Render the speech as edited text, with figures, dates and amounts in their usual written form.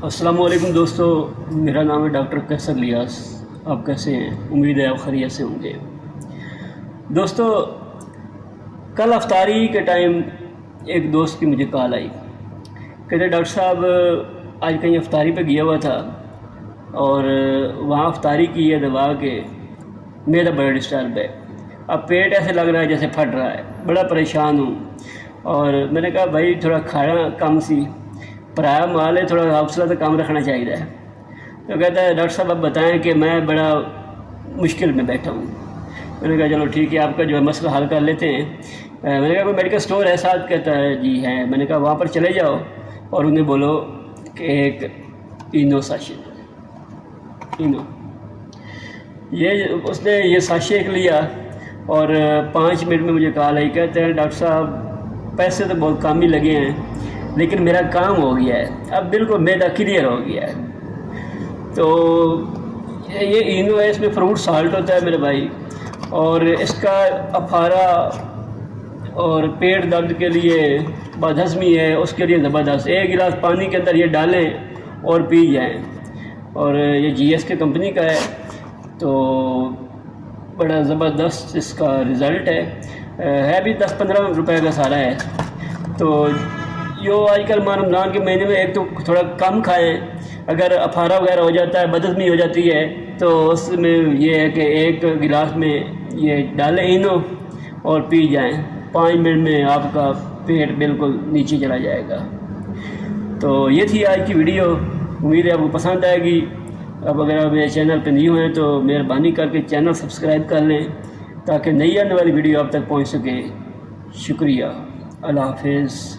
السلام علیکم دوستو، میرا نام ہے ڈاکٹر کیسر لیاس۔ آپ کیسے ہیں؟ امید ہے آپ خیریت سے ہوں گے۔ دوستو، کل افطاری کے ٹائم ایک دوست کی مجھے کال آئی، کہتے ڈاکٹر صاحب آج کہیں افطاری پہ گیا ہوا تھا اور وہاں افطاری کی ہے دبا کے میرا بڑا ڈسٹرب ہے، اب پیٹ ایسے لگ رہا ہے جیسے پھٹ رہا ہے، بڑا پریشان ہوں۔ اور میں نے کہا بھائی تھوڑا کھانا کم سی پرایا مال ہے، تھوڑا حوصلہ تو کام رکھنا چاہیے۔ تو کہتا ہے ڈاکٹر صاحب اب بتائیں کہ میں بڑا مشکل میں بیٹھا ہوں۔ میں نے کہا چلو ٹھیک ہے، آپ کا جو ہے مسئلہ حل کر لیتے ہیں۔ میں نے کہا کوئی میڈیکل اسٹور ہے ساتھ؟ کہتا ہے جی ہے۔ میں نے کہا وہاں پر چلے جاؤ اور انہیں بولو کہ ایک اینو ساشے اینو اس نے یہ ساشے ایک لیا اور 5 منٹ میں مجھے کال آئی، کہتے ہیں ڈاکٹر صاحب پیسے تو بہت کم ہی لگے ہیں لیکن میرا کام ہو گیا ہے، اب بالکل میدا کلیئر ہو گیا ہے۔ تو یہ اینو ہے، اس میں فروٹ سالٹ ہوتا ہے میرے بھائی، اور اس کا افارا اور پیٹ درد کے لیے بد ہضمی ہے اس کے لیے زبردست۔ 1 گلاس پانی کے اندر یہ ڈالیں اور پی جائیں، اور یہ جی ایس کے کمپنی کا ہے، تو بڑا زبردست اس کا رزلٹ ہے بھی 10-15 روپے کا سارا ہے۔ تو جو آج کل رمضان کے مہینے میں ایک تو تھوڑا کم کھائیں، اگر افارا وغیرہ ہو جاتا ہے، بدہضمی ہو جاتی ہے، تو اس میں یہ ہے کہ 1 گلاس میں یہ ڈالیں اینو اور پی جائیں، 5 منٹ میں آپ کا پیٹ بالکل نیچے چلا جائے گا۔ تو یہ تھی آج کی ویڈیو، امید ہے آپ کو پسند آئے گی۔ اب اگر آپ میرے چینل پہ نیو ہیں تو مہربانی کر کے چینل سبسکرائب کر لیں تاکہ نئی آنے والی ویڈیو آپ تک پہنچ سکے۔ شکریہ، اللہ حافظ۔